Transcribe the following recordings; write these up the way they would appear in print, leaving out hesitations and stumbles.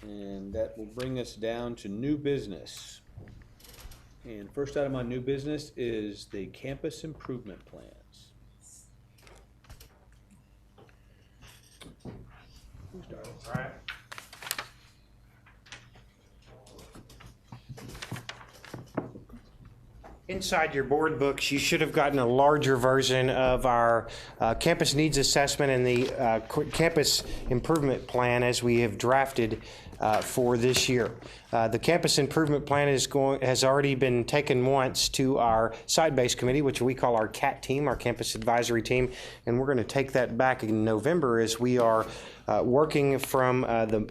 And that will bring us down to new business. And first item on new business is the campus improvement plans. Who started? All right. Inside your board books, you should have gotten a larger version of our campus needs assessment and the campus improvement plan as we have drafted for this year. The campus improvement plan has already been taken once to our site-based committee, which we call our CAT team, our campus advisory team, and we're going to take that back in November as we are working from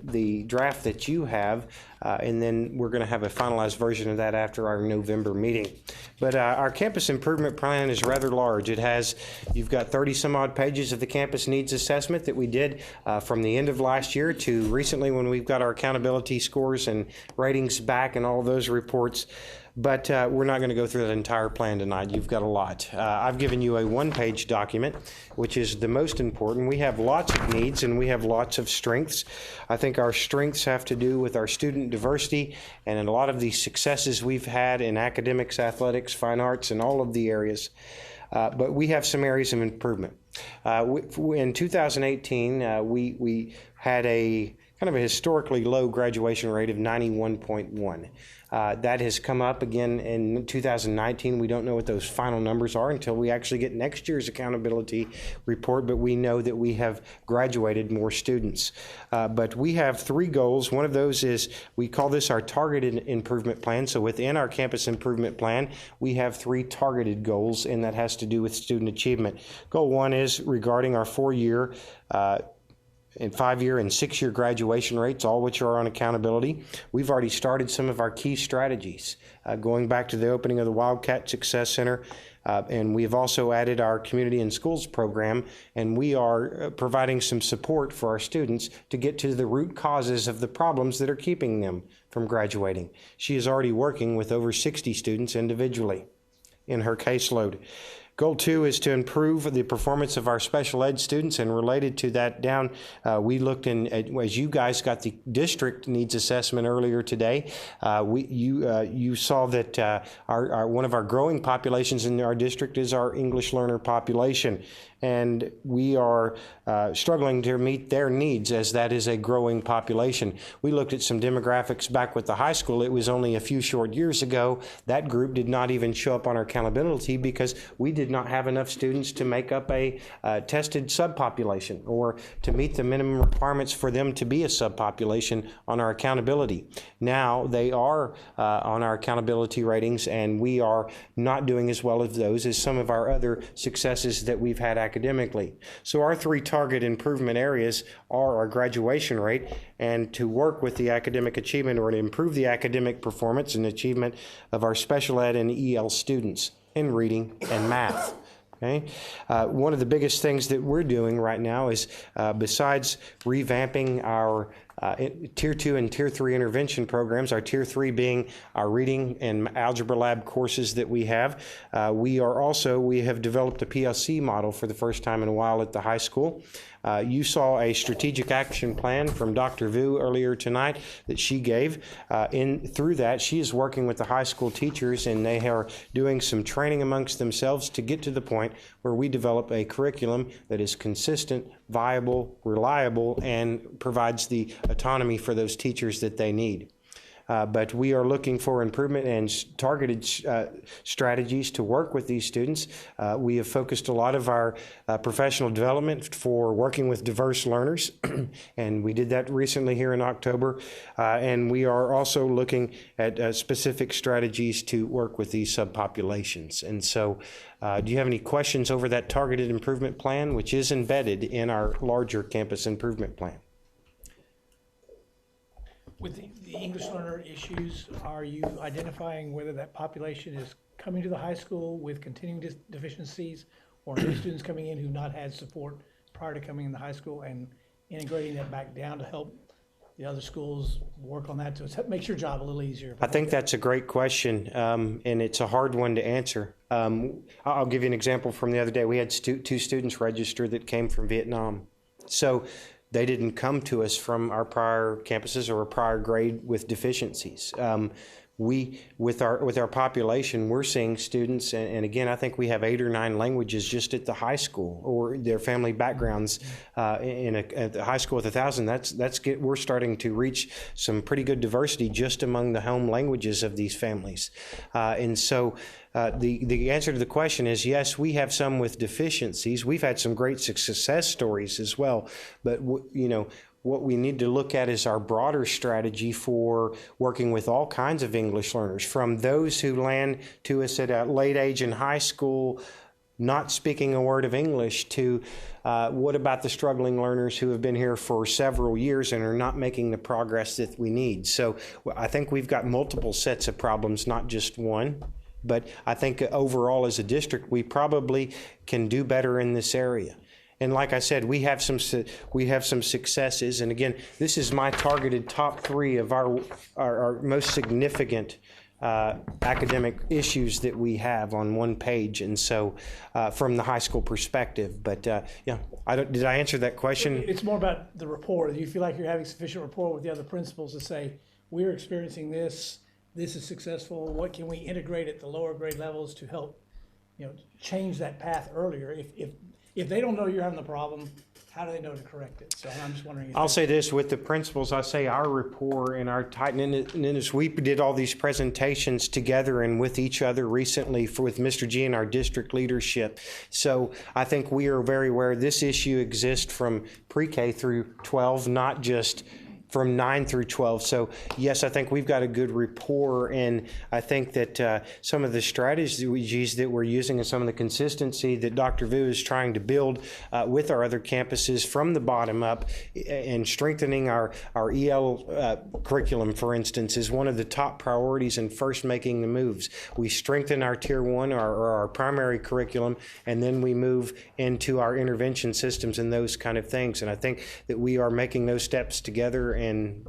the draft that you have, and then we're going to have a finalized version of that after our November meeting. But our campus improvement plan is rather large. You've got 30 some odd pages of the campus needs assessment that we did from the end of last year to recently when we've got our accountability scores and ratings back and all those reports. But we're not going to go through that entire plan tonight. You've got a lot. I've given you a one-page document, which is the most important. We have lots of needs and we have lots of strengths. I think our strengths have to do with our student diversity and in a lot of the successes we've had in academics, athletics, fine arts, and all of the areas. But we have some areas of improvement. In 2018, we had a kind of a historically low graduation rate of 91.1. That has come up again in 2019. We don't know what those final numbers are until we actually get next year's accountability report, but we know that we have graduated more students. But we have three goals. One of those is, we call this our targeted improvement plan. So within our campus improvement plan, we have three targeted goals, and that has to do with student achievement. Goal one is regarding our 4-year and 5-year and 6-year graduation rates, all which are on accountability. We've already started some of our key strategies, going back to the opening of the Wildcat Success Center, and we've also added our Community and Schools program, and we are providing some support for our students to get to the root causes of the problems that are keeping them from graduating. She is already working with over 60 students individually in her caseload. Goal 2 is to improve the performance of our special ed students, and related to that we looked as you guys got the district needs assessment earlier today, you saw that one of our growing populations in our district is our English learner population. And we are struggling to meet their needs as that is a growing population. We looked at some demographics back with the high school. It was only a few short years ago. That group did not even show up on our accountability because we did not have enough students to make up a tested subpopulation or to meet the minimum requirements for them to be a subpopulation on our accountability. Now they are on our accountability ratings, and we are not doing as well as those as some of our other successes that we've had academically. So our three target improvement areas are our graduation rate, and to work with the academic achievement or to improve the academic performance and achievement of our special ed and EL students in reading and math. Okay. One of the biggest things that we're doing right now is, besides revamping our Tier 2 and Tier 3 intervention programs, our Tier 3 being our reading and algebra lab courses that we have, we have developed a PLC model for the first time in a while at the high school. You saw a strategic action plan from Dr. Vu earlier tonight that she gave. Through that, she is working with the high school teachers, and they are doing some training amongst themselves to get to the point where we develop a curriculum that is consistent, viable, reliable, and provides the autonomy for those teachers that they need. But we are looking for improvement and targeted strategies to work with these students. We have focused a lot of our professional development for working with diverse learners, and we did that recently here in October. And we are also looking at specific strategies to work with these subpopulations. And so, do you have any questions over that targeted improvement plan, which is embedded in our larger campus improvement plan? With the English learner issues, are you identifying whether that population is coming to the high school with continuing deficiencies, or new students coming in who've not had support prior to coming in the high school, and integrating that back down to help the other schools work on that to make your job a little easier? I think that's a great question, and it's a hard one to answer. I'll give you an example from the other day. We had two students register that came from Vietnam. So they didn't come to us from our prior campuses or a prior grade with deficiencies. With our population, we're seeing students, and again, I think we have 8 or 9 languages just at the high school, or their family backgrounds at the high school with 1,000. We're starting to reach some pretty good diversity just among the home languages of these families, and so. The answer to the question is yes, we have some with deficiencies. We've had some great success stories as well, but what we need to look at is our broader strategy for working with all kinds of English learners, from those who land to us at a late age in high school, not speaking a word of English, to what about the struggling learners who have been here for several years and are not making the progress that we need. So I think we've got multiple sets of problems, not just one. But I think overall as a district, we probably can do better in this area. And like I said, we have some successes. And again, this is my targeted top 3 of our most significant academic issues that we have on one page. And so from the high school perspective, but did I answer that question? It's more about the rapport. Do you feel like you're having sufficient rapport with the other principals to say, we're experiencing this is successful, what can we integrate at the lower grade levels to help, change that path earlier? If they don't know you're having the problem, how do they know to correct it? So I'm just wondering. I'll say this with the principals, I say our rapport and our tight-knitness, we did all these presentations together and with each other recently with Mr. G and our district leadership. So I think we are very aware this issue exists from pre-K through 12, not just from 9 through 12. So yes, I think we've got a good rapport, and I think that some of the strategies that we're using and some of the consistency that Dr. Vu is trying to build with our other campuses from the bottom up, and strengthening our EL curriculum, for instance, is one of the top priorities in first making the moves. We strengthen our Tier 1 or our primary curriculum, and then we move into our intervention systems and those kind of things. And I think that we are making those steps together and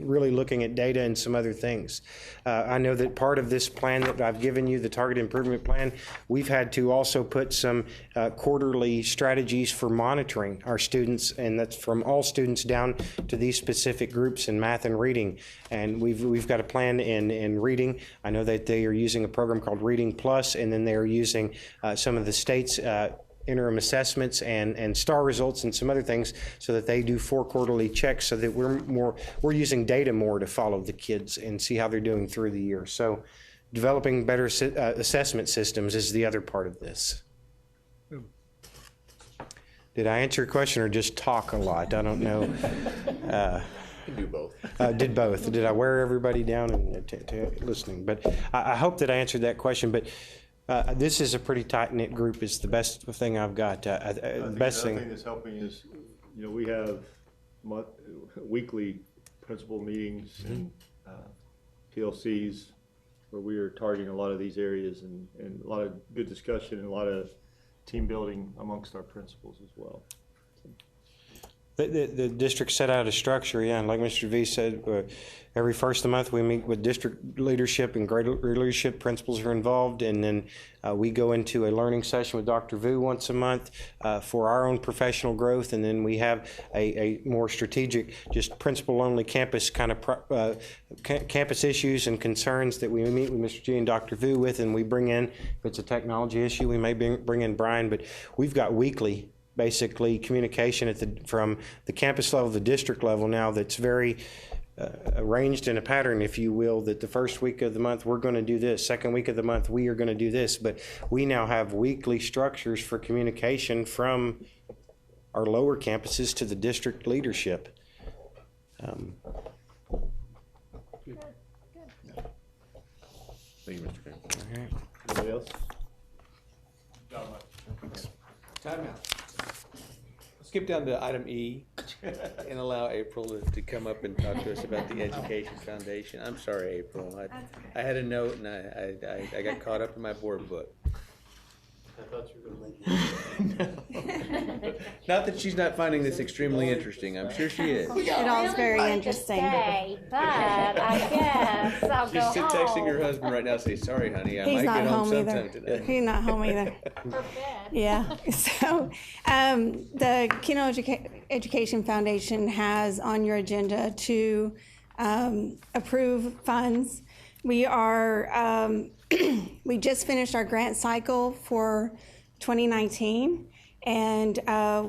really looking at data and some other things. I know that part of this plan that I've given you, the target improvement plan, we've had to also put some quarterly strategies for monitoring our students, and that's from all students down to these specific groups in math and reading. And we've got a plan in reading. I know that they are using a program called Reading Plus, and then they are using some of the state's interim assessments and STAR results and some other things, so that they do 4 quarterly checks, so that we're using data more to follow the kids and see how they're doing through the year. So developing better assessment systems is the other part of this. Did I answer your question or just talk a lot? I don't know. You can do both. Did both. Did I wear everybody down and listening? But I hope that I answered that question. But this is a pretty tight-knit group. It's the best thing I've got. The best thing. The thing that's helping is, we have weekly principal meetings and PLCs where we are targeting a lot of these areas, and a lot of good discussion and a lot of team building amongst our principals as well. The district set out a structure, and like Mr. V said, every first of the month we meet with district leadership and grade leadership. Principals are involved, and then we go into a learning session with Dr. Vu once a month for our own professional growth, and then we have a more strategic, just principal-only campus kind of campus issues and concerns that we meet with Mr. G and Dr. Vu with, and we bring in, if it's a technology issue, we may bring in Brian, but we've got weekly basically communication from the campus level, the district level now, that's very arranged in a pattern, if you will, that the first week of the month we're going to do this, second week of the month we are going to do this, but we now have weekly structures for communication from our lower campuses to the district leadership. Thank you, Mr. King. All right. Anybody else? Time out. Skip down to item E and allow April to come up and talk to us about the Education Foundation. I'm sorry, April. I had a note and I got caught up in my board book. I thought you were going to make Not that she's not finding this extremely interesting. I'm sure she is. It all's very like to interesting. stay, but I guess I'll go She's texting her home. husband right now, say, sorry, honey, I He's might not get home home either. sometime today. He's not home either. For bed. Yeah, so the Kennedale Education Foundation has on your agenda to approve funds. We are, we just finished our grant cycle for 2019, and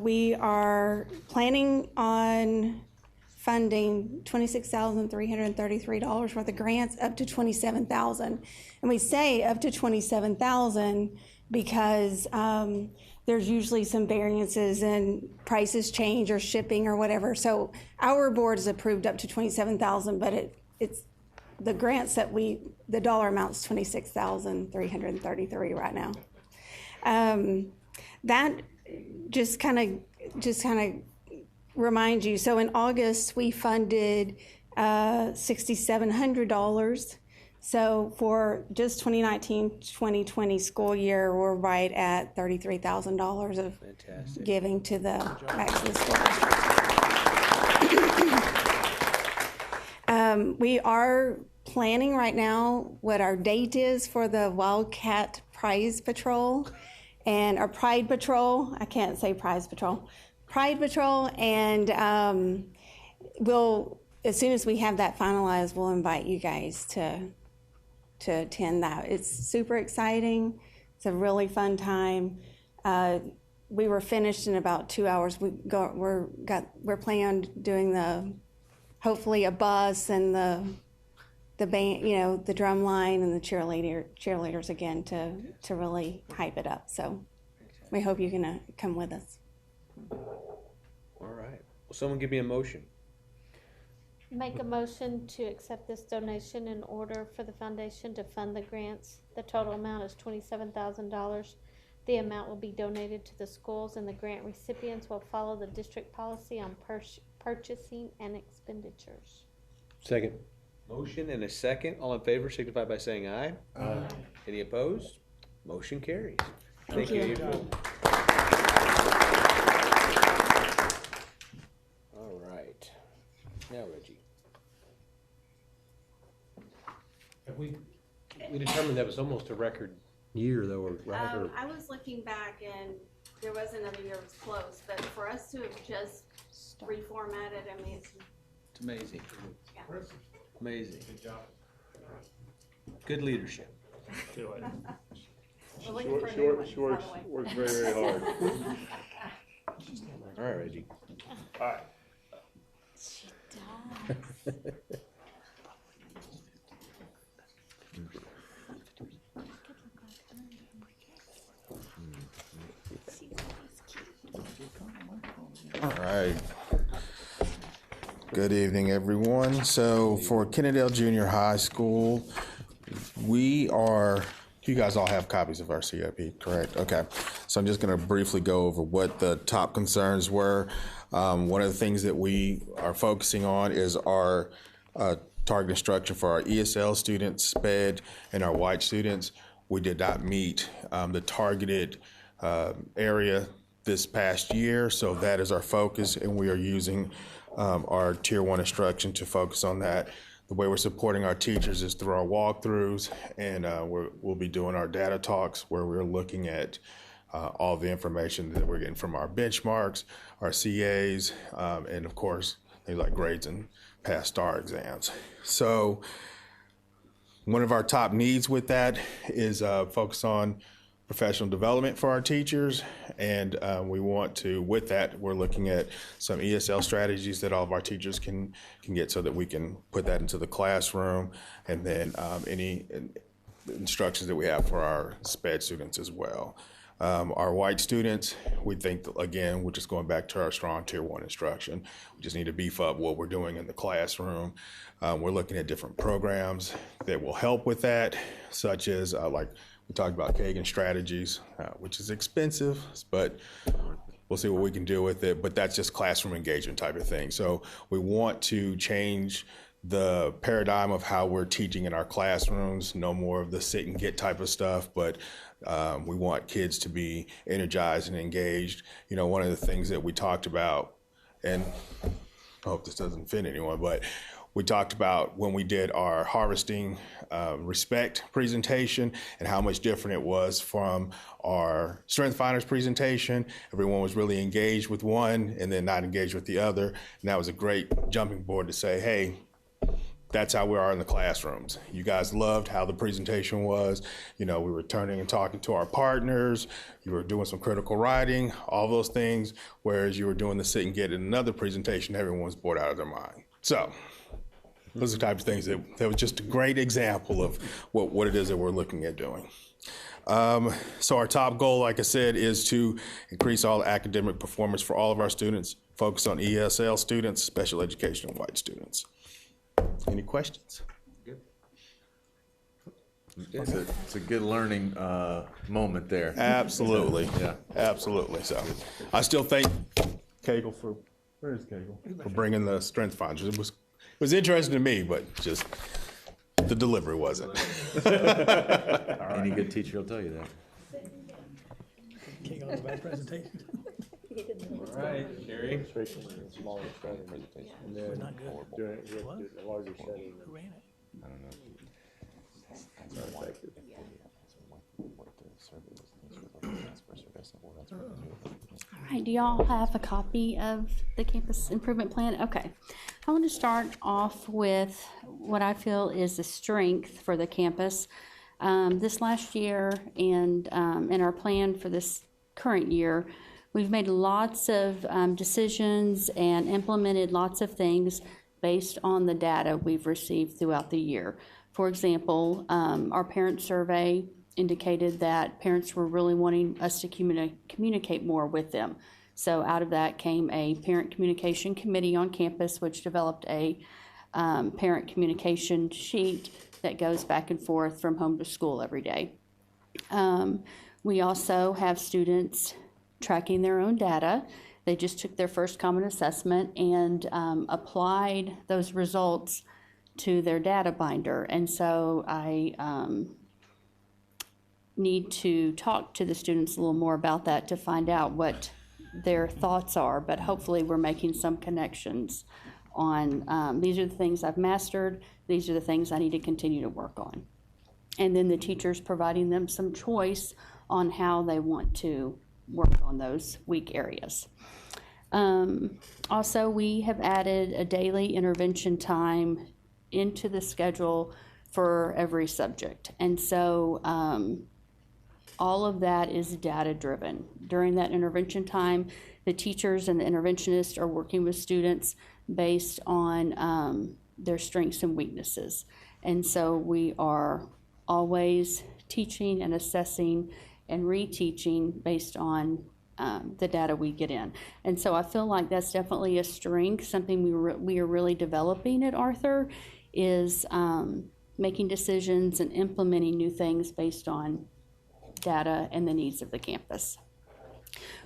we are planning on funding $26,333 worth of grants up to $27,000. And we say up to $27,000 because there's usually some variances and prices change or shipping or whatever. So our board has approved up to $27,000, but it's the grants that the dollar amount's $26,333 right now. That just kind of remind you. So in August we funded $6,700. So for just 2019-2020 school year, we're right at $33,000 of Fantastic. giving to the back to the school district. We are planning right now what our date is for the Wildcat Prize Patrol and our Pride Patrol. I can't say Prize Patrol. Pride Patrol, and we'll, as soon as we have that finalized, we'll invite you guys to attend that. It's super exciting. It's a really fun time. We were finished in about 2 hours. We're planning on doing hopefully a bus and the band, the drum line and the cheerleaders again to really hype it up. So we hope you can come with us. All right. Will someone give me a motion? Make a motion to accept this donation in order for the foundation to fund the grants. The total amount is $27,000. The amount will be donated to the schools, and the grant recipients will follow the district policy on purchasing and expenditures. Second. Motion and a second. All in favor signify by saying aye. Aye. Any opposed? Motion carries. Thank you. April. All right. Now, Reggie. We determined that was almost a record year, though, right? I was looking back, and there was another year that was close, but for us to have just reformatted, I mean, It's amazing. Yeah. Amazing. Good leadership. we're looking for a new one, She works very, very hard. All right, Reggie. All right. She does. All right. Good evening, everyone. So for Kennedale Junior High School, you guys all have copies of our CIP, correct? Okay. So I'm just going to briefly go over what the top concerns were. One of the things that we are focusing on is our target instruction for our ESL students, SPED, and our white students. We did not meet the targeted area this past year, so that is our focus, and we are using our Tier 1 instruction to focus on that. The way we're supporting our teachers is through our walkthroughs, and we'll be doing our data talks where we're looking at all the information that we're getting from our benchmarks, our CAs, and of course, things like grades and past STAR exams. So one of our top needs with that is focus on professional development for our teachers, and we want to, with that, we're looking at some ESL strategies that all of our teachers can get so that we can put that into the classroom, and then any instructions that we have for our SPED students as well. Our white students, we think, that, again, we're just going back to our strong Tier 1 instruction. We just need to beef up what we're doing in the classroom. We're looking at different programs that will help with that, such as like we talked about Kagan strategies, which is expensive, but we'll see what we can do with it. But that's just classroom engagement type of thing. So we want to change the paradigm of how we're teaching in our classrooms, no more of the sit and get type of stuff, but We want kids to be energized and engaged. You know, one of the things that we talked about, and I hope this doesn't offend anyone, but we talked about when we did our harvesting respect presentation and how much different it was from our strength finders presentation. Everyone was really engaged with one and then not engaged with the other. And that was a great jumping board to say, hey, that's how we are in the classrooms. You guys loved how the presentation was. You know, we were turning and talking to our partners. You were doing some critical writing, all those things, whereas you were doing the sit and get in another presentation, everyone was bored out of their mind. So those are the types of things that was just a great example of what it is that we're looking at doing. So our top goal, like I said, is to increase all academic performance for all of our students, focus on ESL students, special education, and white students. Any questions? It's a good learning moment there. Absolutely. Yeah. Absolutely. So I still thank Kegel where's Kegel? For bringing the strength finders. It was interesting to me, but just the delivery wasn't. Any good teacher will tell you that. King on the bad presentation. All right, Sherry. Smaller setting. And then Not good. doing it with a larger setting. Who ran it? Not effective. All right, do y'all have a copy of the campus improvement plan? Okay. I want to start off with what I feel is the strength for the campus. This last year and in our plan for this current year, we've made lots of decisions and implemented lots of things based on the data we've received throughout the year. For example, our parent survey indicated that parents were really wanting us to communicate more with them. So out of that came a parent communication committee on campus, which developed a parent communication sheet that goes back and forth from home to school every day. We also have students tracking their own data. They just took their first common assessment and applied those results to their data binder. And so I need to talk to the students a little more about that to find out what their thoughts are, but hopefully we're making some connections on these are the things I've mastered, these are the things I need to continue to work on. And then the teachers providing them some choice on how they want to work on those weak areas. Also, we have added a daily intervention time into the schedule for every subject. And so all of that is data driven. During that intervention time, the teachers and the interventionists are working with students based on their strengths and weaknesses. And so we are always teaching and assessing and reteaching based on the data we get in. And so I feel like that's definitely a strength, something we are really developing at Arthur, is making decisions and implementing new things based on data and the needs of the campus.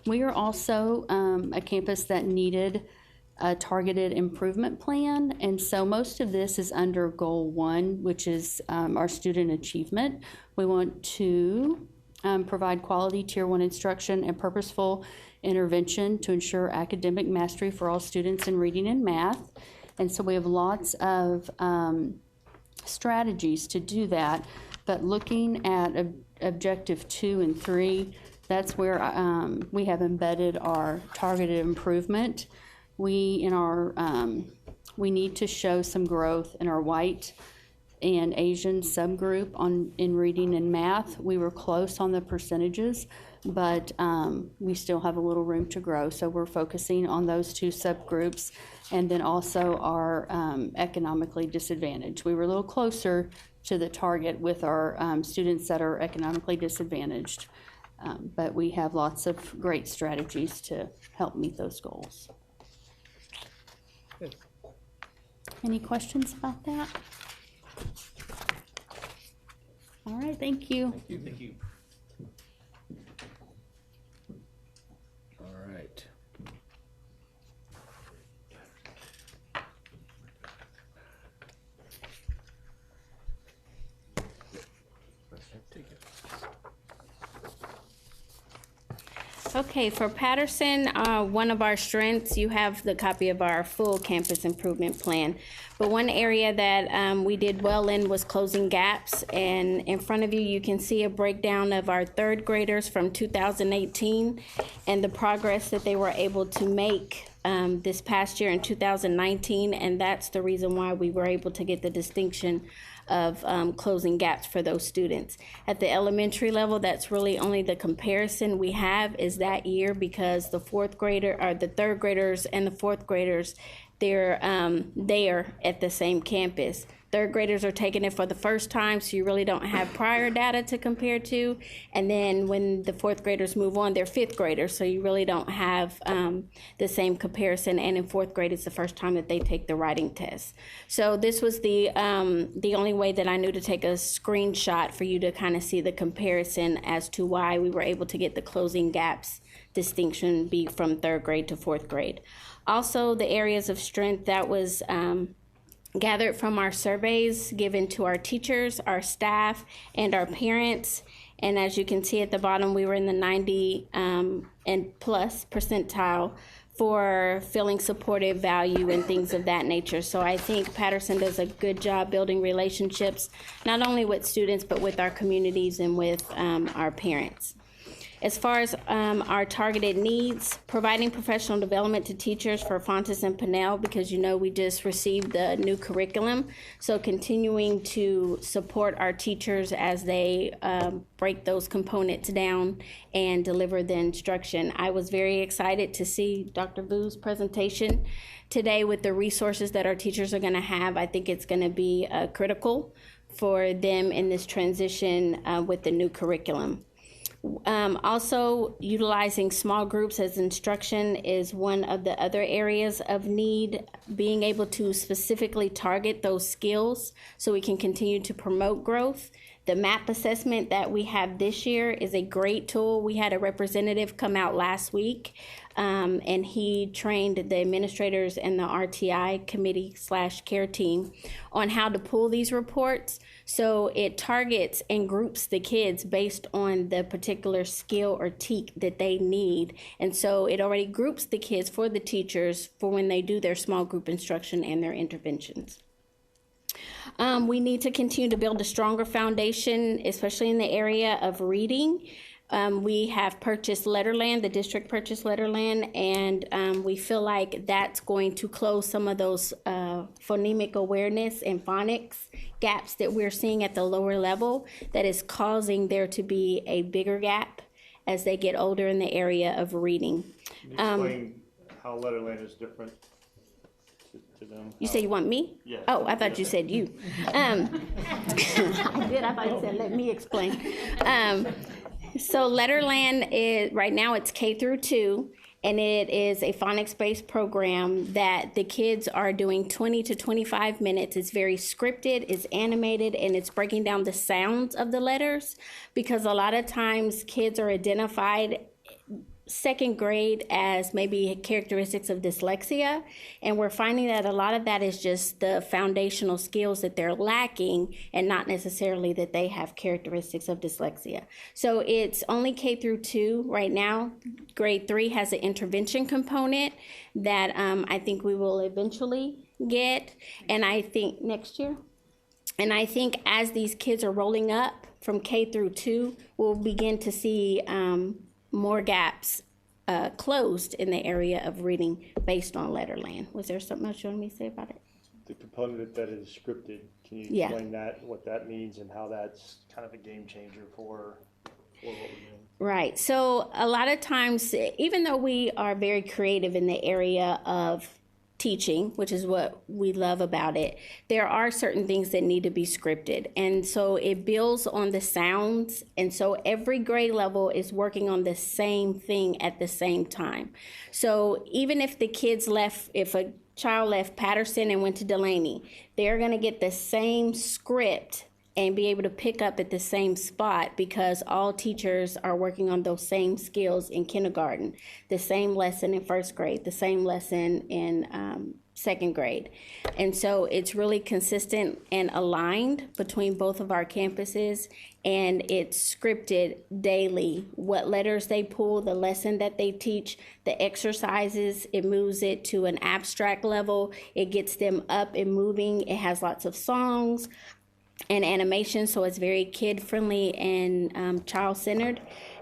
We are also a campus that needed a targeted improvement plan, and so most of this is under Goal 1, which is our student achievement. We want to provide quality Tier 1 instruction and purposeful intervention to ensure academic mastery for all students in reading and math. And so we have lots of strategies to do that, but looking at Objective 2 and 3, that's where we have embedded our targeted improvement. We need to show some growth in our white and Asian subgroup in reading and math. We were close on the percentages, but we still have a little room to grow. So we're focusing on those two subgroups, and then also our economically disadvantaged. We were a little closer to the target with our students that are economically disadvantaged, but we have lots of great strategies to help meet those goals. Any questions about that? All right, thank you. Thank you. All right. Okay, for Patterson, one of our strengths, you have the copy of our full campus improvement plan. But one area that we did well in was closing gaps. And in front of you, you can see a breakdown of our third graders from 2018 and the progress that they were able to make this past year in 2019. And that's the reason why we were able to get the distinction of closing gaps for those students. At the elementary level, that's really only the comparison we have is that year, because the third graders and the fourth graders, they're there at the same campus. Third graders are taking it for the first time, so you really don't have prior data to compare to. And then when the fourth graders move on, they're fifth graders, so you really don't have the same comparison. And in fourth grade, it's the first time that they take the writing test. So this was the only way that I knew to take a screenshot for you to kind of see the comparison as to why we were able to get the closing gaps distinction be from third grade to fourth grade. Also, the areas of strength that was gathered from our surveys given to our teachers, our staff, and our parents. And as you can see at the bottom, we were in the 90 and plus percentile for feeling supportive, value, and things of that nature. So I think Patterson does a good job building relationships, not only with students, but with our communities and with our parents. As far as our targeted needs, providing professional development to teachers for Fontes and Pinnell, because we just received the new curriculum. So continuing to support our teachers as they break those components down and deliver the instruction. I was very excited to see Dr. Vu's presentation today with the resources that our teachers are going to have. I think it's going to be critical for them in this transition with the new curriculum. Also, utilizing small groups as instruction is one of the other areas of need, being able to specifically target those skills so we can continue to promote growth. The MAP assessment that we have this year is a great tool. We had a representative come out last week, and he trained the administrators and the RTI committee/care team on how to pull these reports. So it targets and groups the kids based on the particular skill or TEK that they need. And so it already groups the kids for the teachers for when they do their small group instruction and their interventions. We need to continue to build a stronger foundation, especially in the area of reading. We have purchased Letterland, the district purchased Letterland, and we feel like that's going to close some of those phonemic awareness and phonics gaps that we're seeing at the lower level that is causing there to be a bigger gap as they get older in the area of reading. Can you explain how Letterland is different to them? You say you want me? Yeah. Oh, I thought you said you. I did. I thought you said let me explain. So Letterland is, right now it's K through 2, and it is a phonics-based program that the kids are doing 20 to 25 minutes. It's very scripted, it's animated, and it's breaking down the sounds of the letters, because a lot of times kids are identified second grade as maybe characteristics of dyslexia, and we're finding that a lot of that is just the foundational skills that they're lacking and not necessarily that they have characteristics of dyslexia. So it's only K through 2 right now. Grade 3 has an intervention component that I think we will eventually get, and I think next year. And I think as these kids are rolling up from K through 2, we'll begin to see more gaps closed in the area of reading based on Letterland. Was there something else you wanted me to say about it? The component that is scripted, can you explain that, what that means, and how that's kind of a game changer for what we're doing? Right. So a lot of times, even though we are very creative in the area of teaching, which is what we love about it, there are certain things that need to be scripted. And so it builds on the sounds. And so every grade level is working on the same thing at the same time. So even if the kids left, if a child left Patterson and went to Delaney, they're going to get the same script and be able to pick up at the same spot because all teachers are working on those same skills in kindergarten, the same lesson in first grade, the same lesson in second grade. And so it's really consistent and aligned between both of our campuses, and it's scripted daily, what letters they pull, the lesson that they teach, the exercises. It moves it to an abstract level. It gets them up and moving. It has lots of songs and animation, so it's very kid-friendly and child-centered.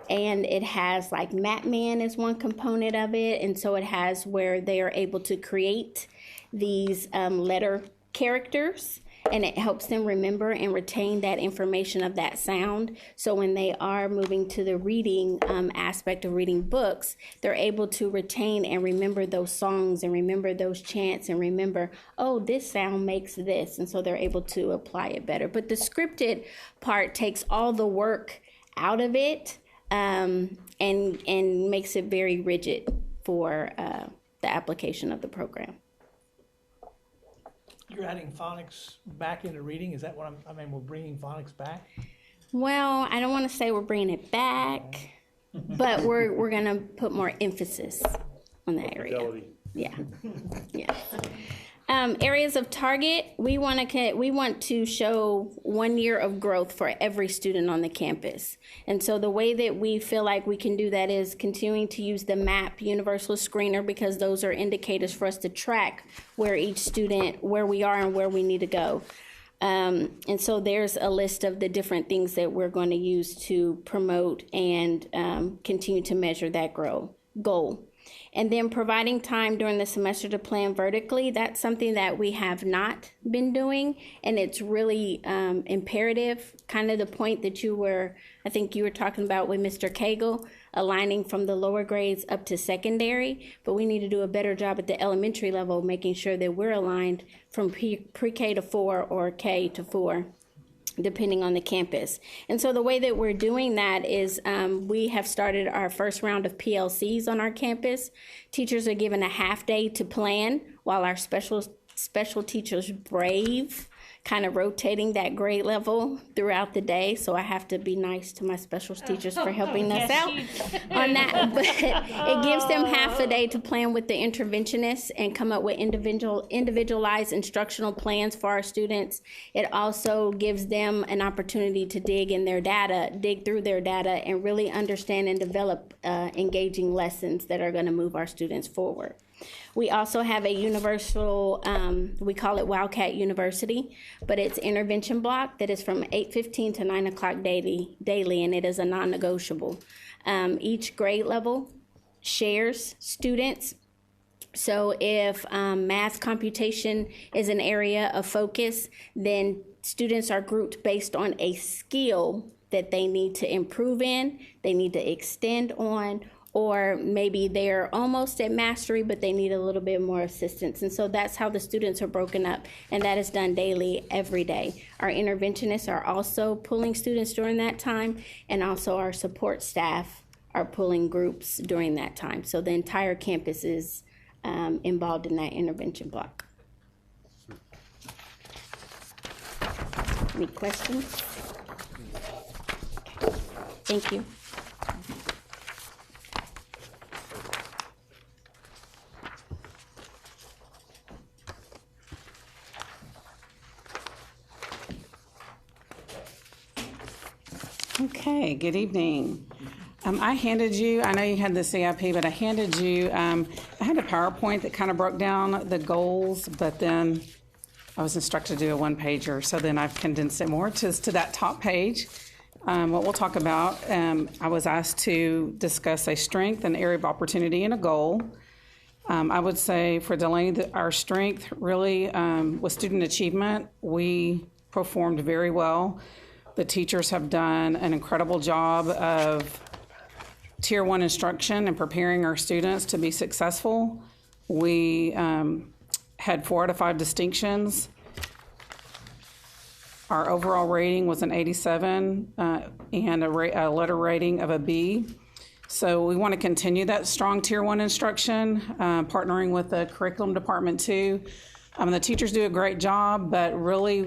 And it has like Map Man is one component of it, and so it has where they are able to create these letter characters, and it helps them remember and retain that information of that sound. So when they are moving to the reading aspect of reading books, they're able to retain and remember those songs and remember those chants and remember, oh, this sound makes this, and so they're able to apply it better. But the scripted part takes all the work out of it and makes it very rigid for the application of the program. You're adding phonics back into reading? Is that what we're bringing phonics back? Well, I don't want to say we're bringing it back, but we're going to put more emphasis on that area. Fidelity. Yeah. Yeah. Areas of target, we want to show 1 year of growth for every student on the campus. And so the way that we feel like we can do that is continuing to use the MAP universal screener, because those are indicators for us to track where each student, where we are and where we need to go. And so there's a list of the different things that we're going to use to promote and continue to measure that goal. And then providing time during the semester to plan vertically, that's something that we have not been doing, and it's really imperative, kind of the point that I think you were talking about with Mr. Cagle, aligning from the lower grades up to secondary, but we need to do a better job at the elementary level, making sure that we're aligned from pre-K to 4 or K to 4. Depending on the campus. And so the way that we're doing that is we have started our first round of PLCs on our campus. Teachers are given a half day to plan while our special teachers brave, kind of rotating that grade level throughout the day. So I have to be nice to my special teachers for helping us out on that. But it gives them half a day to plan with the interventionists and come up with individualized instructional plans for our students. It also gives them an opportunity to dig through their data and really understand and develop engaging lessons that are going to move our students forward. We also have a universal, we call it Wildcat University, but it's intervention block that is from 8:15 to 9 o'clock daily, and it is a non-negotiable. Each grade level shares students. So if math computation is an area of focus, then students are grouped based on a skill that they need to improve in, they need to extend on, or maybe they're almost at mastery, but they need a little bit more assistance. And so that's how the students are broken up, and that is done daily, every day. Our interventionists are also pulling students during that time, and also our support staff are pulling groups during that time. So the entire campus is involved in that intervention block. Any questions? Okay. Thank you. Okay, good evening. I know you had the CIP, but I handed you, I had a PowerPoint that kind of broke down the goals, but then I was instructed to do a one-pager, so then I've condensed it more to that top page. What we'll talk about, I was asked to discuss a strength, an area of opportunity, and a goal. I would say for Delaney, that our strength really was student achievement. We performed very well. The teachers have done an incredible job of Tier 1 instruction and preparing our students to be successful. We had 4 out of 5 distinctions. Our overall rating was an 87 and a letter rating of a B. So we want to continue that strong Tier 1 instruction, partnering with the curriculum department too. The teachers do a great job, but really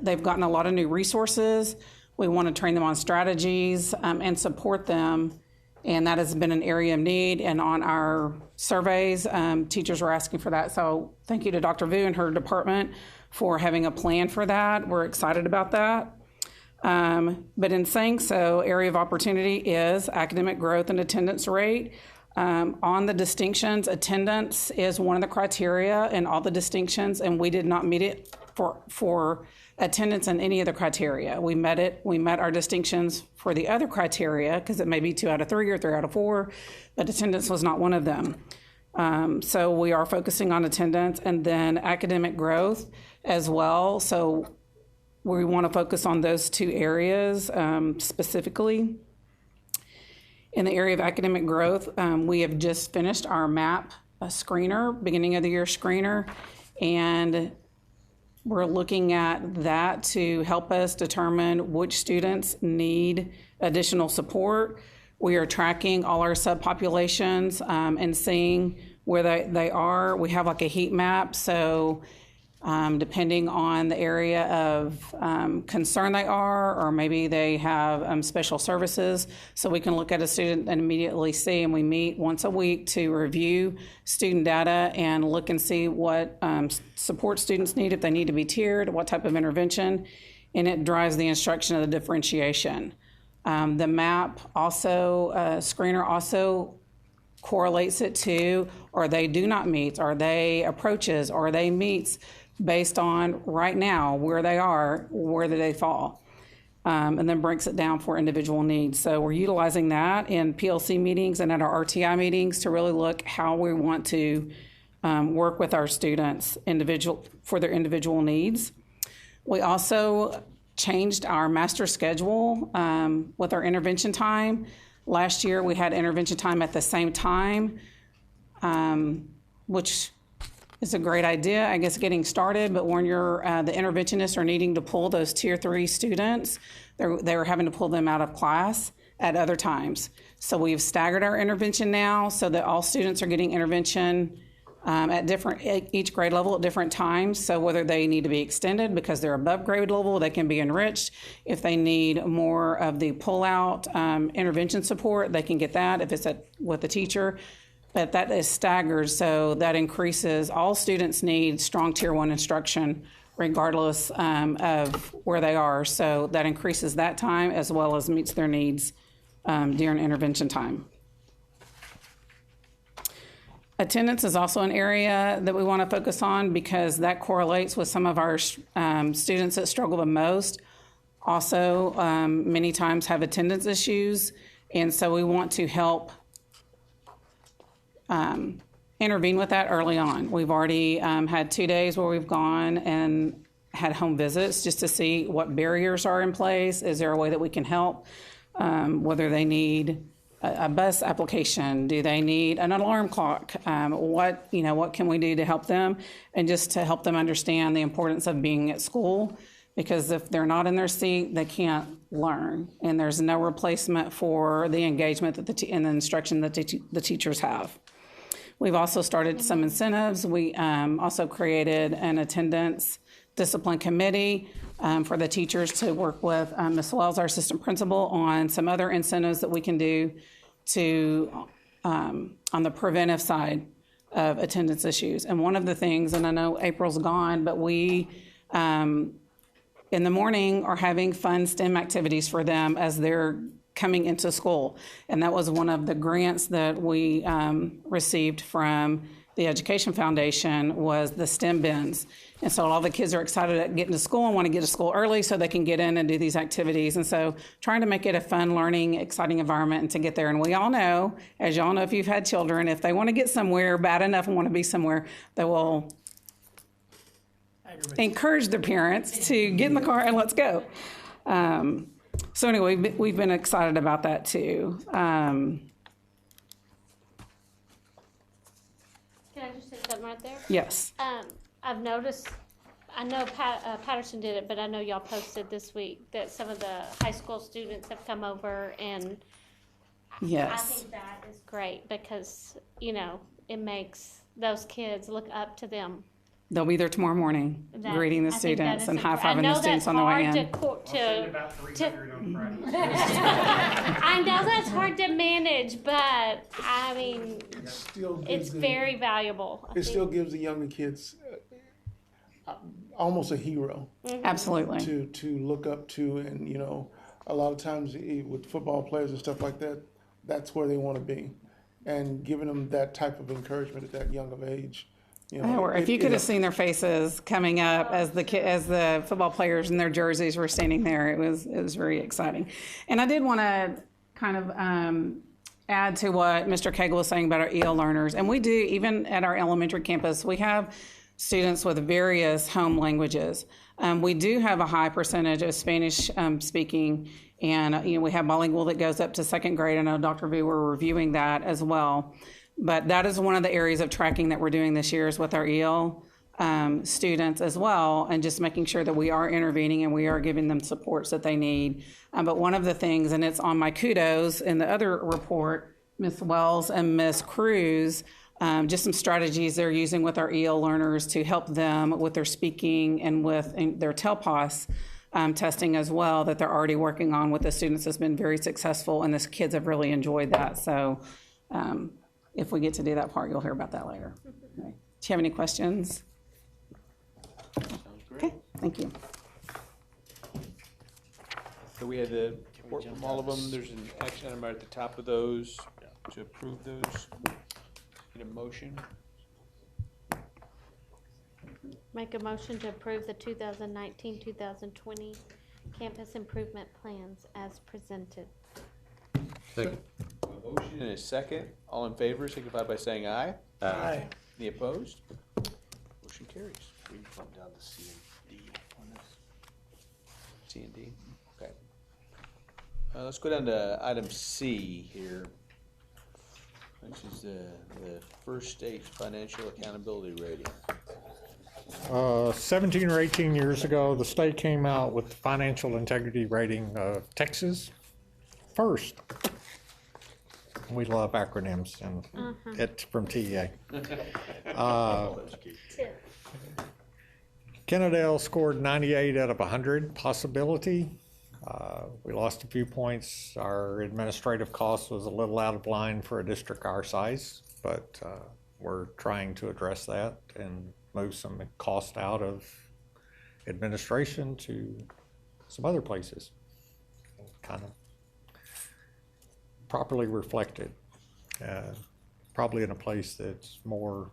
they've gotten a lot of new resources. We want to train them on strategies and support them, and that has been an area of need. And on our surveys, teachers were asking for that. So thank you to Dr. Vu and her department for having a plan for that. We're excited about that. But in saying so, area of opportunity is academic growth and attendance rate. On the distinctions, attendance is one of the criteria in all the distinctions, and we did not meet it for attendance in any of the criteria. We met our distinctions for the other criteria, because it may be 2 out of 3 or 3 out of 4, but attendance was not one of them. So we are focusing on attendance, and then academic growth as well. So we want to focus on those 2 areas specifically. In the area of academic growth, we have just finished our MAP screener, beginning of the year screener, and we're looking at that to help us determine which students need additional support. We are tracking all our subpopulations and seeing where they are. We have like a heat map, so depending on the area of concern they are, or maybe they have special services, so we can look at a student and immediately see, and we meet once a week to review student data and look and see what support students need, if they need to be tiered, what type of intervention, and it drives the instruction of the differentiation. The MAP also, screener also correlates it to, are they do not meets, are they approaches, are they meets, based on right now where they are, where do they fall, and then breaks it down for individual needs. So we're utilizing that in PLC meetings and at our RTI meetings to really look how we want to work with our students for their individual needs. We also changed our master schedule with our intervention time. Last year we had intervention time at the same time, which is a great idea, I guess, getting started, but when the interventionists are needing to pull those Tier 3 students, they're having to pull them out of class at other times. So we've staggered our intervention now so that all students are getting intervention at each grade level at different times. So whether they need to be extended because they're above grade level, they can be enriched. If they need more of the pull-out intervention support, they can get that if it's with the teacher. But that is staggered, so that increases all students need strong Tier 1 instruction regardless of where they are. So that increases that time as well as meets their needs during intervention time. Attendance is also an area that we want to focus on because that correlates with some of our students that struggle the most. Also, many times have attendance issues, and so we want to help intervene with that early on. We've already had 2 days where we've gone and had home visits just to see what barriers are in place. Is there a way that we can help? Whether they need a bus application, do they need an alarm clock? What can we do to help them, and just to help them understand the importance of being at school, because if they're not in their seat, they can't learn, and there's no replacement for the engagement that and the instruction that the teachers have. We've also started some incentives. We also created an attendance discipline committee for the teachers to work with Ms. Wells, our assistant principal, on some other incentives that we can do to on the preventive side of attendance issues. And one of the things, and I know April's gone, but we in the morning are having fun STEM activities for them as they're coming into school. And that was one of the grants that we received from the Education Foundation, was the STEM bins. And so all the kids are excited at getting to school and want to get to school early so they can get in and do these activities. And so trying to make it a fun, learning, exciting environment and to get there. And we all know, as y'all know if you've had children, if they want to get somewhere bad enough and want to be somewhere, they will encourage their parents to get in the car and let's go. So anyway, we've been excited about that too. Can I just say something right there? Yes. I've noticed, I know Patterson did it, but I know y'all posted this week that some of the high school students have come over and I Yes. think that is great because, you know, it makes those kids look up to them. They'll be there tomorrow morning, That- greeting the I think that students is and impor- high-fiving the students on the way in. I know that's hard to manage, but I mean, it's very valuable. I It still think. gives the younger kids almost a hero Absolutely. to look up to, and you know, a lot of times with football players and stuff like that, that's where they want to be, and giving them that type of encouragement at that young of age. You know, Or if you could have seen their faces coming up as the football players in their jerseys were standing there, it was very exciting. And I did want to kind of add to what Mr. Cagle was saying about our EL learners. And we do, even at our elementary campus, we have students with various home languages. We do have a high percentage of Spanish speaking, and we have bilingual that goes up to second grade. I know Dr. V, we're reviewing that as well. But that is one of the areas of tracking that we're doing this year is with our EL students as well, and just making sure that we are intervening and we are giving them supports that they need. But one of the things, and it's on my kudos in the other report, Ms. Wells and Ms. Cruz, just some strategies they're using with our EL learners to help them with their speaking and with their TELPAS testing as well that they're already working on with the students has been very successful, and the kids have really enjoyed that. So if we get to do that part, you'll hear about that later. Okay. Do you have any questions? Okay, thank you. So we had the report from all of them. There's an action item right at the top of those to approve those. Need a motion? Make a motion to approve the 2019-2020 campus improvement plans as presented. Second. A motion and a second. All in favor, signify by saying aye. Aye. Any opposed? Motion carries. We can bump down to C and D on this. C and D, okay. Let's go down to item C here, which is the first stage financial accountability rating. 17 or 18 years ago, the state came out with the financial integrity rating of Texas first. We love acronyms, and it's from TEA. Kennedale scored 98 out of 100 possibility. We lost a few points. Our administrative cost was a little out of line for a district our size, but we're trying to address that and move some cost out of administration to some other places. Kind of properly reflected. Probably in a place that's more,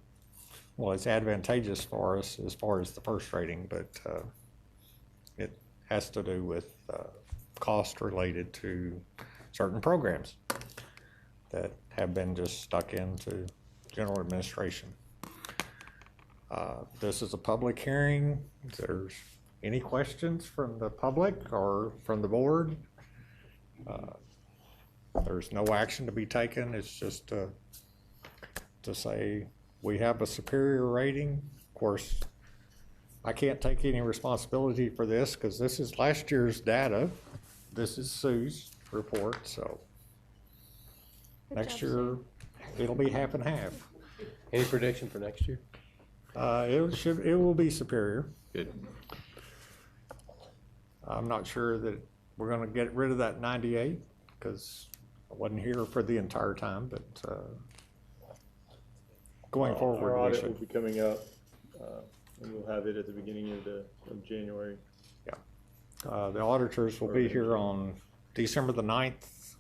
well, it's advantageous for us as far as the first rating, but it has to do with cost related to certain programs that have been just stuck into general administration. This is a public hearing. If there's any questions from the public or from the board, there's no action to be taken. It's just to say we have a superior rating. Of course, I can't take any responsibility for this because this is last year's data. This is Sue's report, so next year it'll be half and half. Any prediction for next year? It will be superior. Good. I'm not sure that we're going to get rid of that 98 because I wasn't here for the entire time, but going forward, Our we audit should. will be coming up, and we'll have it at the beginning of January. Yeah. The auditors will be here on December the 9th.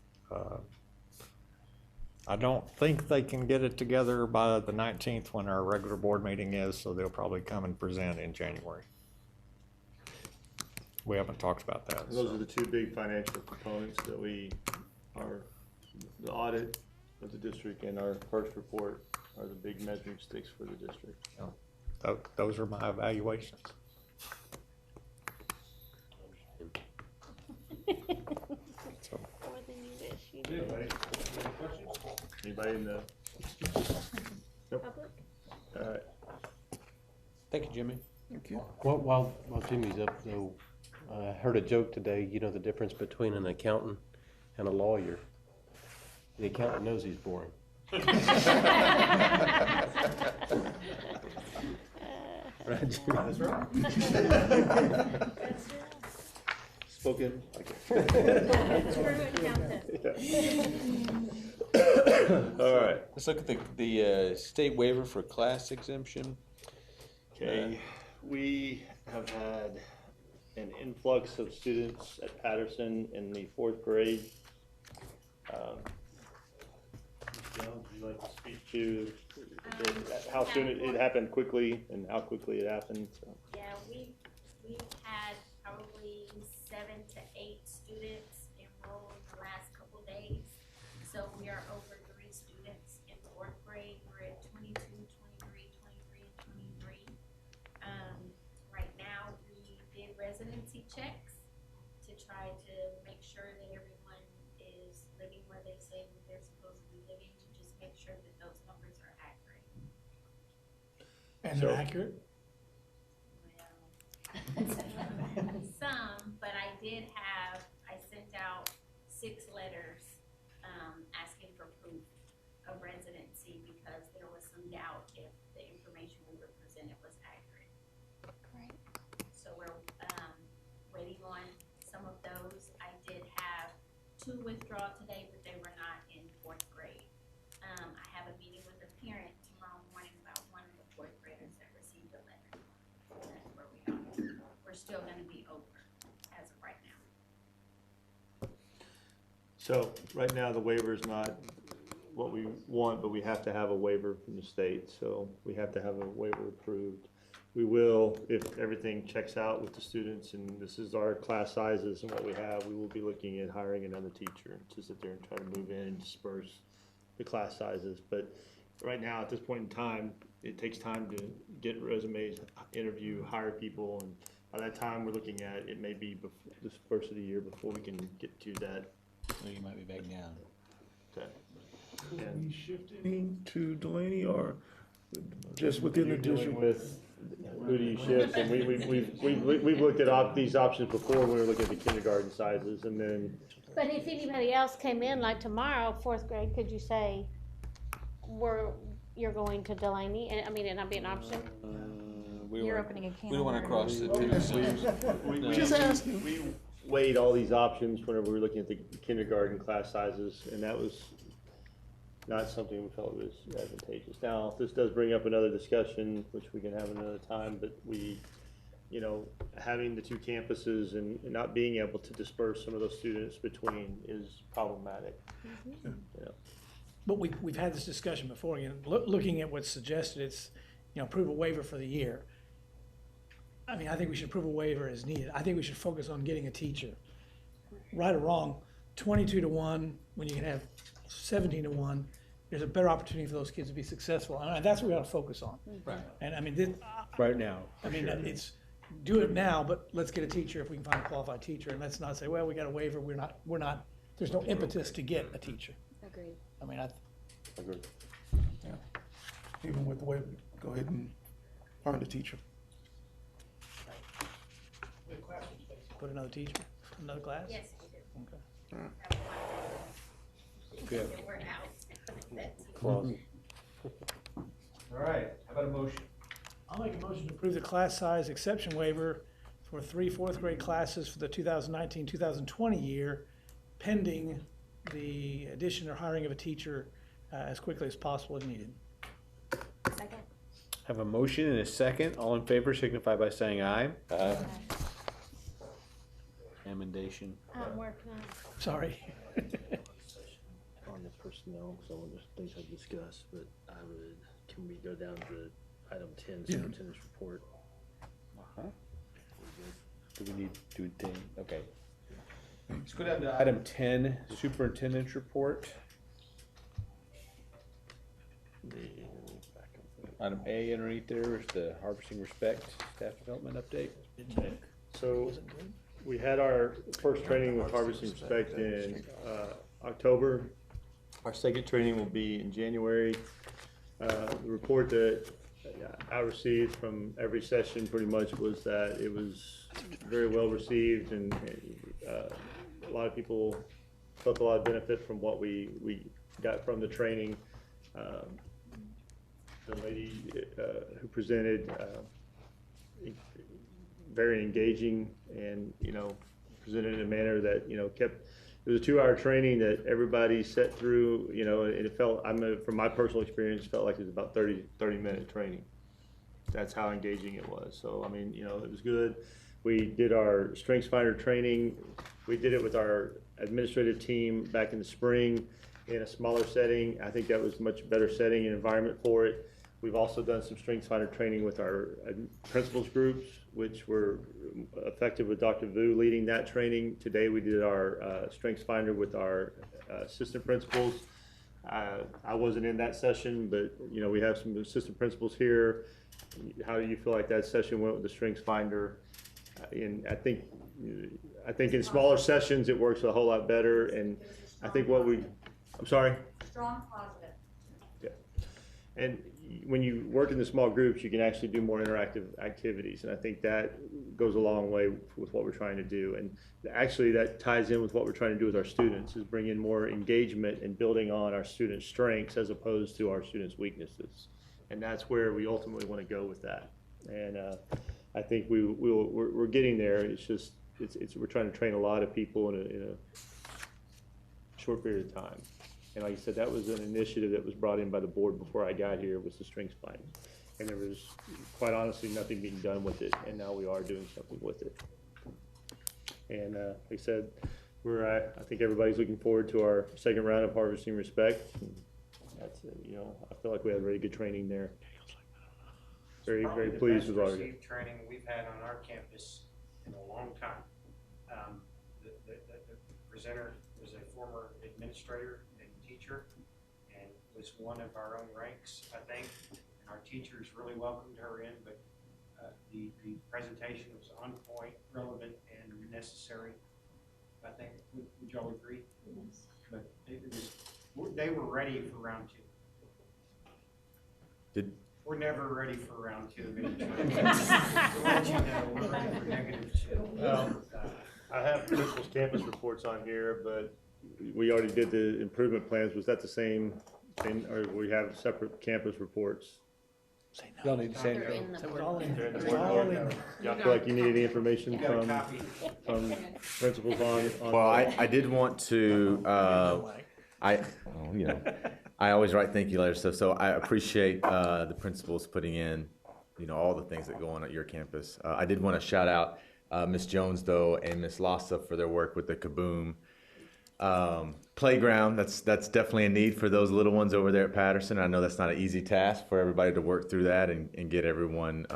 I don't think they can get it together by the 19th when our regular board meeting is, so they'll probably come and present in January. We haven't talked about that. Those are the two big financial components that the audit of the district and our first report are the big measuring sticks for the district. Those are my evaluations. More than you wish you did. Anybody in the Public? All right. Thank you, Jimmy. While Jimmy's up, though, I heard a joke today, the difference between an accountant and a lawyer. The accountant knows he's boring. That's right. Spoken. All right. Let's look at the state waiver for class exemption. Okay, we have had an influx of students at Patterson in the 4th grade. Michelle, would you like to speak to how soon it happened quickly and how quickly it happened? So. Yeah, we've had probably 7 to 8 students enrolled in the last couple days. So we are over 3 students in 4th grade. We're at 22, 23, 23, and 23. Right now, we did residency checks to try to make sure that everyone is living where they say that they're supposed to be living, to just make sure that those numbers are accurate. And they're accurate? Some, but I sent out 6 letters asking for proof of residency because there was some doubt if the information we were presented was accurate. Great. So we're waiting on some of those. I did have 2 withdraw today, but they were not in 4th grade. I have a meeting with a parent tomorrow morning about one of the 4th graders that received a letter. So that's where we are. We're still going to be over as of right now. So right now, the waiver is not what we want, but we have to have a waiver from the state. So we have to have a waiver approved. We will, if everything checks out with the students and this is our class sizes and what we have, we will be looking at hiring another teacher to sit there and try to move in and disperse the class sizes. But right now, at this point in time, it takes time to get resumes, interview, hire people, and by that time, we're looking at it may be before, this first of the year before we can get to that. So you might be back down. Okay. Are we shifting to Delaney or just within the district? With who do you shift? And we've looked at these options before when we were looking at the kindergarten sizes, and then. But if anybody else came in, like tomorrow, 4th grade, could you say, you're going to Delaney? And I mean, it'd not be an option? You're opening a can We don't want to of cross the Tennessee. Just asking. We weighed all these options whenever we were looking at the kindergarten class sizes, and that was not something we felt was advantageous. Now, this does bring up another discussion, which we can have another time, but having the 2 campuses and not being able to disperse some of those students between is problematic. Mm-hmm. But we've had this discussion before, again, looking at what's suggested, it's, approve a waiver for the year. I mean, I think we should approve a waiver as needed. I think we should focus on getting a teacher. Right or wrong, 22 to 1, when you can have 17 to 1, there's a better opportunity for those kids to be successful. And that's what we ought to focus on. Right. And I mean, Right now. I mean, it's, do it now, but let's get a teacher if we can find a qualified teacher. And let's not say, well, we got a waiver, we're not, there's no impetus to get a teacher. Agreed. I mean, Agreed. Yeah. Even with the waiver, go ahead and find a teacher. Put another teacher, another class? Yes, we do. Okay. Good. We're out. All right, how about a motion? I'll make a motion to approve the class size exception waiver for 3 4th grade classes for the 2019-2020 year, pending the addition or hiring of a teacher as quickly as possible if needed. Second. Have a motion and a second. All in favor signify by saying aye. Aye. Amendation. I'm working on it. Sorry. On the personnel, because I want the things I discussed, but can we go down to item 10, superintendent's report? Do we need to do 10? Okay. Let's go down to item 10, superintendent's report. Item A underneath there is the Harvesting Respect staff development update. So we had our first training with Harvesting Respect in October. Our second training will be in January. The report that I received from every session pretty much was that it was very well received, and a lot of people felt a lot of benefit from what we got from the training. The lady who presented, very engaging, and presented in a manner that kept. It was a 2-hour training that everybody sat through, and it felt, from my personal experience, felt like it was about 30-minute training. That's how engaging it was. So, it was good. We did our StrengthsFinder training. We did it with our administrative team back in the spring in a smaller setting. I think that was a much better setting and environment for it. We've also done some StrengthsFinder training with our principals groups, which were effective with Dr. Vu leading that training. Today we did our StrengthsFinder with our assistant principals. I wasn't in that session, but we have some assistant principals here. How do you feel like that session went with the StrengthsFinder? And I think in smaller sessions it works a whole lot better. And I think I'm sorry? Strong positive. Yeah. And when you work in the small groups, you can actually do more interactive activities. And I think that goes a long way with what we're trying to do. And actually that ties in with what we're trying to do with our students, is bring in more engagement and building on our students' strengths as opposed to our students' weaknesses. And that's where we ultimately want to go with that. And I think we're getting there. It's just, we're trying to train a lot of people in a short period of time. And like I said, that was an initiative that was brought in by the board before I got here, was the StrengthsFinder. And there was, quite honestly, nothing being done with it, and now we are doing something with it. And like I said, I think everybody's looking forward to our second round of Harvesting Respect. That's I feel like we had very good training there. Very, very pleased with all of it. Training we've had on our campus in a long time. The presenter was a former administrator and teacher, and was one of our own ranks, I think. And our teachers really welcomed her in, but the presentation was on point, relevant, and necessary. I think, would y'all agree? Yes. But they were ready for round 2. We're never ready for round 2 of any training. We'll let you know we're ready for -2. I have principal's campus reports on here, but we already did the improvement plans. Was that the same thing, or we have separate campus reports? Y'all need to say anything? Y'all feel like you need any information from principals on? Well, I did want to, I always write thank you letters, so I appreciate the principals putting in, all the things that go on at your campus. I did want to shout out Ms. Jones, though, and Ms. Lassa for their work with the Kaboom playground. That's definitely a need for those little ones over there at Patterson. I know that's not an easy task for everybody to work through that and get everyone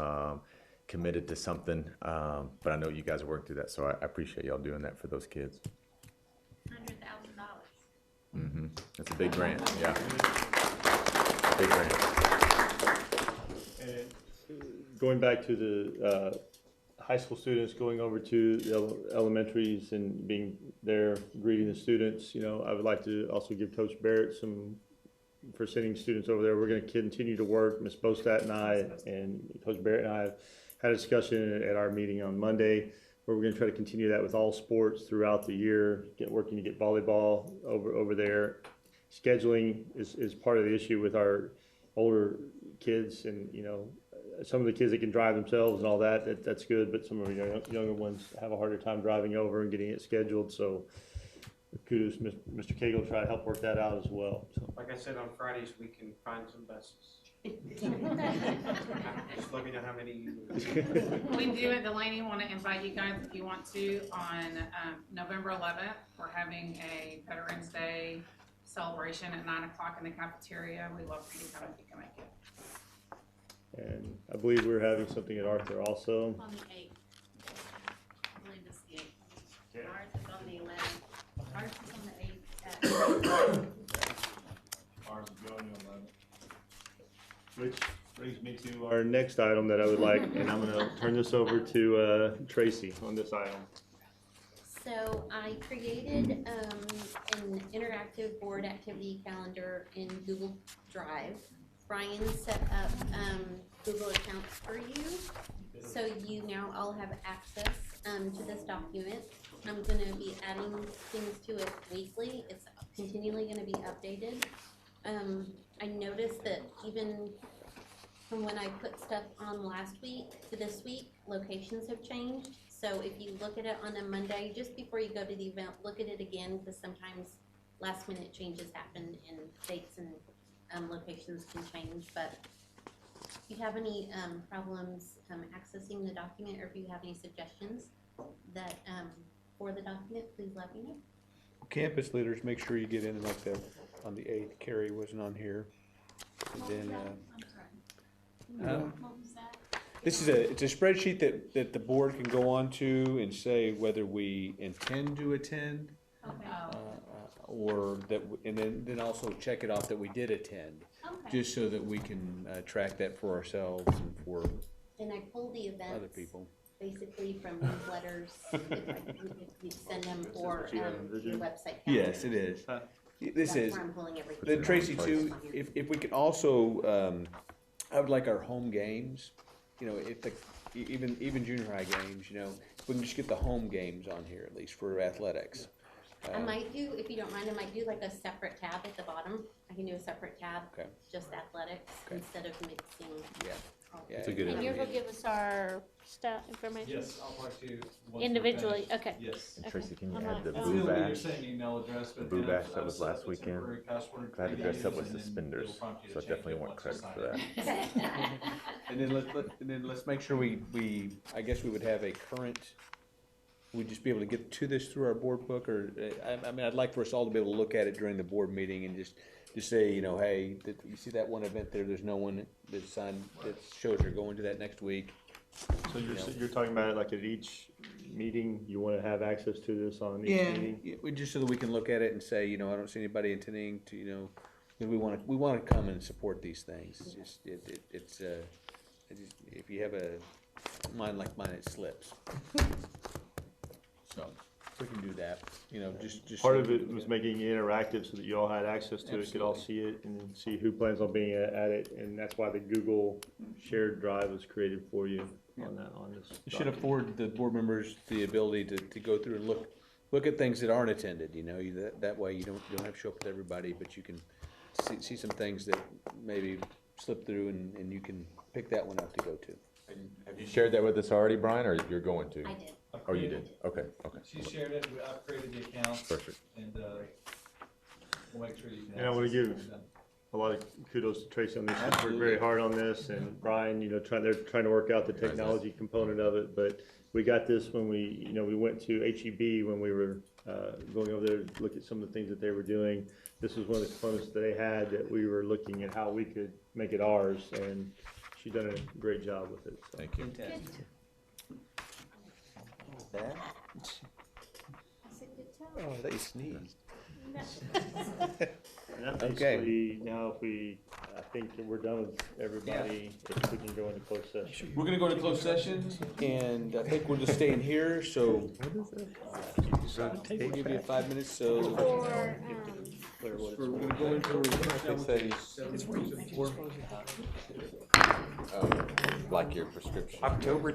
committed to something, but I know you guys are working through that, so I appreciate y'all doing that for those kids. $100,000. Mm-hmm. That's a big grant, yeah. Big grant. And going back to the high school students going over to the elementaries and being there greeting the students, I would like to also give Coach Barrett some for sending students over there. We're going to continue to work. Ms. Bostat and I and Coach Barrett and I have had a discussion at our meeting on Monday where we're going to try to continue that with all sports throughout the year, working to get volleyball over there. Scheduling is part of the issue with our older kids, and some of the kids that can drive themselves and all that's good, but some of the younger ones have a harder time driving over and getting it scheduled. So kudos, Mr. Cagle, to try to help work that out as well. So. Like I said, on Fridays we can find some buses. Just let me know how many you need. We do at Delaney want to invite you guys, if you want to, on November 11th. We're having a Veterans Day celebration at 9 o'clock in the cafeteria. We'd love for you to come if you can make it. And I believe we're having something at Arthur also. On the 8th. I believe it's the 8th. Yeah. Ours is on the 11th. Ours is on the 8th. Ours is on the 11th. Which brings me to our next item that I would like, and I'm going to turn this over to Tracy on this item. So I created an interactive board activity calendar in Google Drive. Brian set up Google accounts for you, so you now all have access to this document. I'm gonna be adding things to it weekly. It's continually gonna be updated. I noticed that even from when I put stuff on last week to this week, locations have changed. So if you look at it on a Monday, just before you go to the event, look at it again, because sometimes last minute changes happen and dates and locations can change. But if you have any problems accessing the document, or if you have any suggestions that for the document, please let me know. Campus leaders, make sure you get in like that on the 8th. Carrie wasn't on here. And then, What was that? it's a spreadsheet that the board can go on to and say whether we intend to attend, Okay. or that, and then also check it off that we did attend, Okay. just so that we can track that for ourselves and for And I pull the events other people. basically from newsletters, if you send them, or your website. Yes, it is. This That's is. where I'm pulling everything Then from. Tracy too, if we could also, I would like our home games, you know, if the, even junior high games, you know, if we can just get the home games on here at least for athletics. I might do, if you don't mind, I might do like a separate tab at the bottom. I can do a separate tab, Okay. just athletics, Okay. instead of mixing. Yeah. Yeah, It's a good And you're idea. gonna give us our staff information? Yes, I'll talk to you. once we're Individually, finished. okay. Yes. And Tracy, can you I'm add like, the oh. Boo You'll Bash? your same email address, The but Boo then Bash I'll that was set up last a weekend. temporary password I had to for dress up 30 with days, and then suspenders, it'll prompt you to so I change definitely it want once you credit sign for that. And then let's make sure we I guess we would have a current, we'd just be able to get to this through our board book, or I mean, I'd like for us all to be able to look at it during the board meeting and just say, you know, hey, you see that one event there, there's no one that signed, that shows they're going to that next week. So you're talking about it like at each meeting, you wanna have access to this on each Yeah, meeting? just so that we can look at it and say, you know, I don't see anybody intending to, you know, 'cause we wanna come and support these things. It's just, it's if you have a mind like mine, it slips. So, we can do that, you know, just. Part of it was making it interactive so that you all had access to it, could all see it and see who plans on being at it, and that's why the Google shared drive was created for you on this. It should afford the board members the ability to go through and look at things that aren't attended, you know, that way you don't have to show up with everybody, but you can see some things that maybe slip through and you can pick that one out to go to. Have you shared that with us already, Brian, or you're going to? I did. Oh, you did? Okay. She shared it, I've created the accounts. Perfect. And, we'll make sure you can. And I wanna access give it. a lot of kudos to Tracy on this. She's worked very hard on this, and Brian, you know, they're trying to work out the technology component of it, but we got this when we went to HEB when we were, going over there to look at some of the things that they were doing. This was one of the components that they had that we were looking at how we could make it ours, and she's done a great job with it. So. Thank you. That? That's a good Oh, tell. I thought you sneezed. And that Okay. basically, now if I think that we're done with everybody, if we can go into closed session. We're gonna go into closed session, and I think we'll just stay in here, so. We'll give you 5 minutes, so. Or, We're gonna go into, Like your prescription. October